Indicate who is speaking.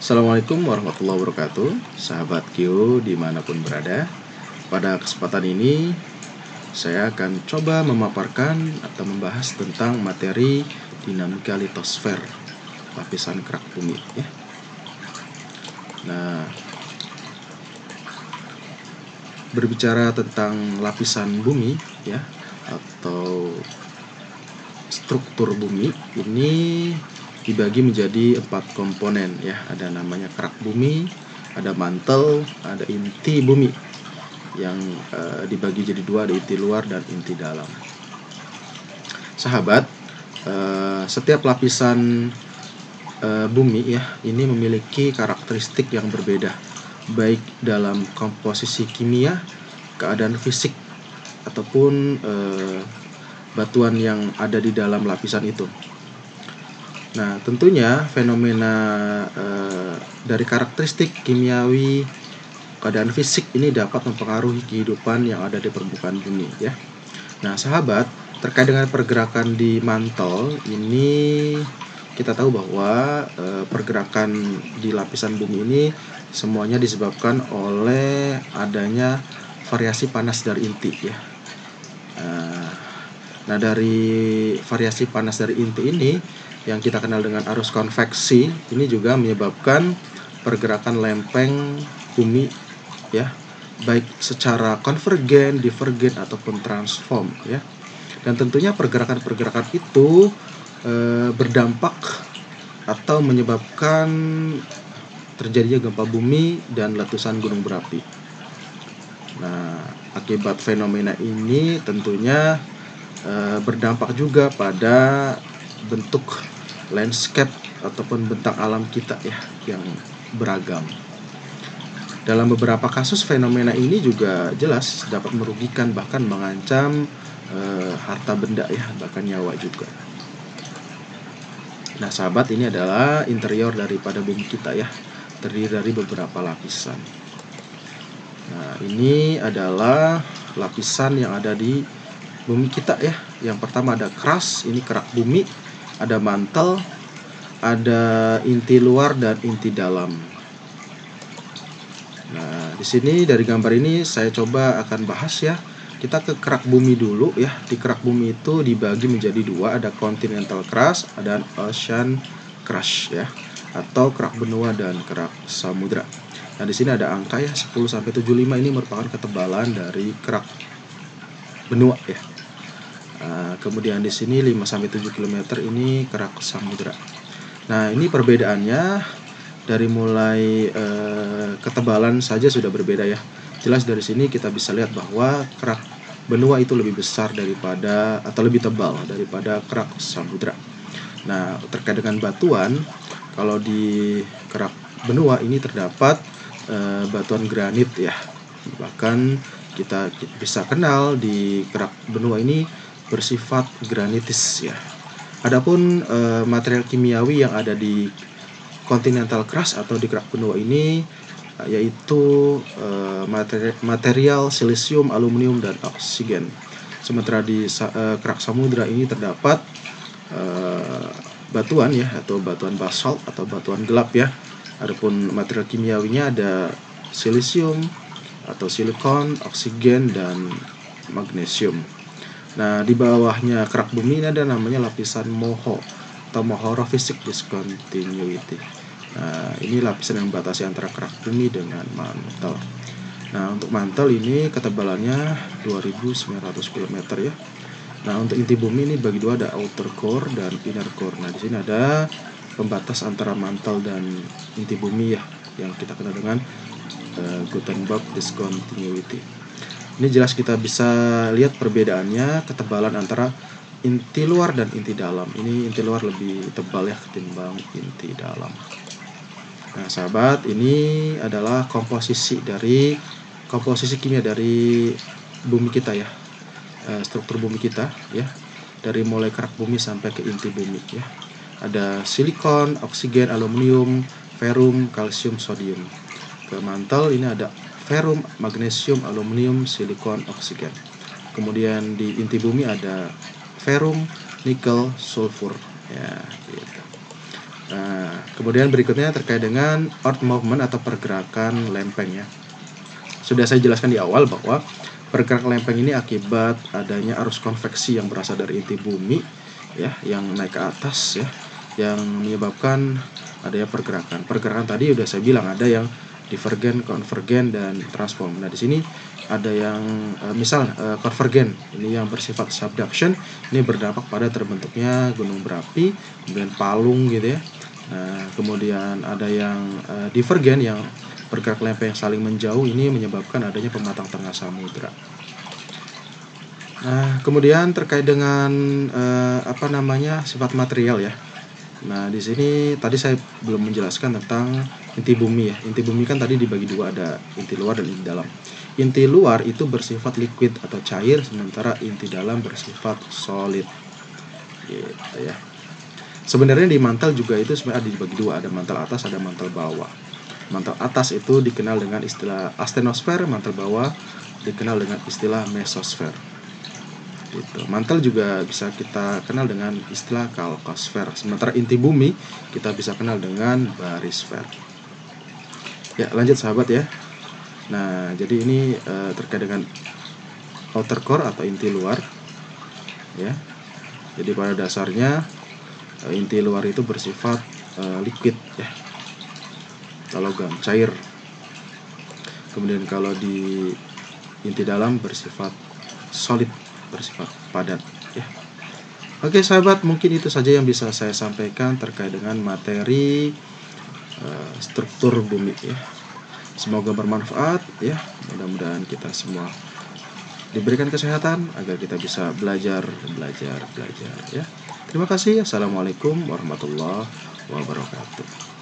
Speaker 1: Assalamualaikum warahmatullahi wabarakatuh, sahabat Q dimanapun berada. Pada kesempatan ini saya akan coba memaparkan atau membahas tentang materi dinamika litosfer, lapisan kerak bumi ya. Nah, berbicara tentang lapisan bumi ya, atau struktur bumi ini dibagi menjadi 4 komponen ya. Ada namanya kerak bumi, ada mantel, ada inti bumi yang dibagi jadi 2, ada inti luar dan inti dalam. Sahabat, setiap lapisan bumi ya ini memiliki karakteristik yang berbeda, baik dalam komposisi kimia, keadaan fisik, ataupun batuan yang ada di dalam lapisan itu. Nah, tentunya fenomena dari karakteristik kimiawi, keadaan fisik ini dapat mempengaruhi kehidupan yang ada di permukaan bumi ya. Nah, sahabat, terkait dengan pergerakan di mantel ini kita tahu bahwa pergerakan di lapisan bumi ini semuanya disebabkan oleh adanya variasi panas dari inti ya. Nah, dari variasi panas dari inti ini yang kita kenal dengan arus konveksi ini juga menyebabkan pergerakan lempeng bumi ya, baik secara konvergen, divergen ataupun transform ya. Dan tentunya pergerakan-pergerakan itu berdampak atau menyebabkan terjadinya gempa bumi dan letusan gunung berapi. Nah, akibat fenomena ini tentunya berdampak juga pada bentuk landscape ataupun bentang alam kita ya yang beragam. Dalam beberapa kasus fenomena ini juga jelas dapat merugikan bahkan mengancam harta benda ya, bahkan nyawa juga. Nah, sahabat, ini adalah interior daripada bumi kita ya, terdiri dari beberapa lapisan. Nah, ini adalah lapisan yang ada di bumi kita ya. Yang pertama ada crust, ini kerak bumi, ada mantel, ada inti luar dan inti dalam. Nah, di sini dari gambar ini saya coba akan bahas ya. Kita ke kerak bumi dulu ya. Di kerak bumi itu dibagi menjadi 2, ada continental crust, ada ocean crust ya, atau kerak benua dan kerak samudra. Nah, di sini ada angka ya, 10 sampai 75 ini merupakan ketebalan dari kerak benua ya. Kemudian di sini 5 sampai 7 km ini kerak samudra. Nah, ini perbedaannya dari mulai ketebalan saja sudah berbeda ya. Jelas dari sini kita bisa lihat bahwa kerak benua itu lebih besar daripada atau lebih tebal daripada kerak samudra. Nah, terkait dengan batuan, kalau di kerak benua ini terdapat batuan granit ya. Bahkan kita bisa kenal di kerak benua ini bersifat granitis ya. Adapun material kimiawi yang ada di continental crust atau di kerak benua ini yaitu material silisium, aluminium dan oksigen. Sementara di kerak samudra ini terdapat batuan ya, atau batuan basalt atau batuan gelap ya. Adapun material kimiawinya ada silisium atau silikon, oksigen dan magnesium. Nah, di bawahnya kerak bumi ini ada namanya lapisan moho atau mohorofisik discontinuity. Nah, ini lapisan yang membatasi antara kerak bumi dengan mantel. Nah, untuk mantel ini ketebalannya 2900 km ya. Nah, untuk inti bumi ini bagi 2, ada outer core dan inner core. Nah, di sini ada pembatas antara mantel dan inti bumi ya, yang kita kenal dengan Gutenberg discontinuity. Ini jelas kita bisa lihat perbedaannya, ketebalan antara inti luar dan inti dalam. Ini inti luar lebih tebal ya ketimbang inti dalam. Nah, sahabat, ini adalah komposisi kimia dari bumi kita ya, struktur bumi kita ya, dari mulai kerak bumi sampai ke inti bumi ya. Ada silikon, oksigen, aluminium, ferrum, kalsium, sodium. Ke mantel ini ada ferrum, magnesium, aluminium, silikon, oksigen. Kemudian di inti bumi ada ferrum, nikel, sulfur ya gitu. Nah, kemudian berikutnya terkait dengan earth movement atau pergerakan lempeng ya. Sudah saya jelaskan di awal bahwa pergerakan lempeng ini akibat adanya arus konveksi yang berasal dari inti bumi ya, yang naik ke atas ya, yang menyebabkan adanya pergerakan. Pergerakan tadi udah saya bilang ada yang divergen, konvergen, dan transform. Nah, di sini ada yang konvergen, ini yang bersifat subduction, ini berdampak pada terbentuknya gunung berapi, kemudian palung gitu ya. Nah, kemudian ada yang divergen, yang bergerak lempeng yang saling menjauh, ini menyebabkan adanya pematang tengah samudra. Nah, kemudian terkait dengan sifat material ya. Nah, di sini tadi saya belum menjelaskan tentang inti bumi ya. Inti bumi kan tadi dibagi dua, ada inti luar dan inti dalam. Inti luar itu bersifat liquid atau cair, sementara inti dalam bersifat solid. Gitu ya. Sebenarnya di mantel juga itu sebenarnya ada dibagi dua, ada mantel atas, ada mantel bawah. Mantel atas itu dikenal dengan istilah astenosfer, mantel bawah dikenal dengan istilah mesosfer. Gitu. Mantel juga bisa kita kenal dengan istilah kalkosfer. Sementara inti bumi kita bisa kenal dengan barisfer. Ya, lanjut sahabat ya. Nah, jadi ini terkait dengan outer core atau inti luar ya. Jadi pada dasarnya inti luar itu bersifat liquid ya, logam cair. Kemudian kalau di inti dalam bersifat solid, bersifat padat ya. Oke sahabat, mungkin itu saja yang bisa saya sampaikan terkait dengan materi struktur bumi ya. Semoga bermanfaat ya. Mudah-mudahan kita semua diberikan kesehatan agar kita bisa belajar ya. Terima kasih. Assalamualaikum warahmatullahi wabarakatuh.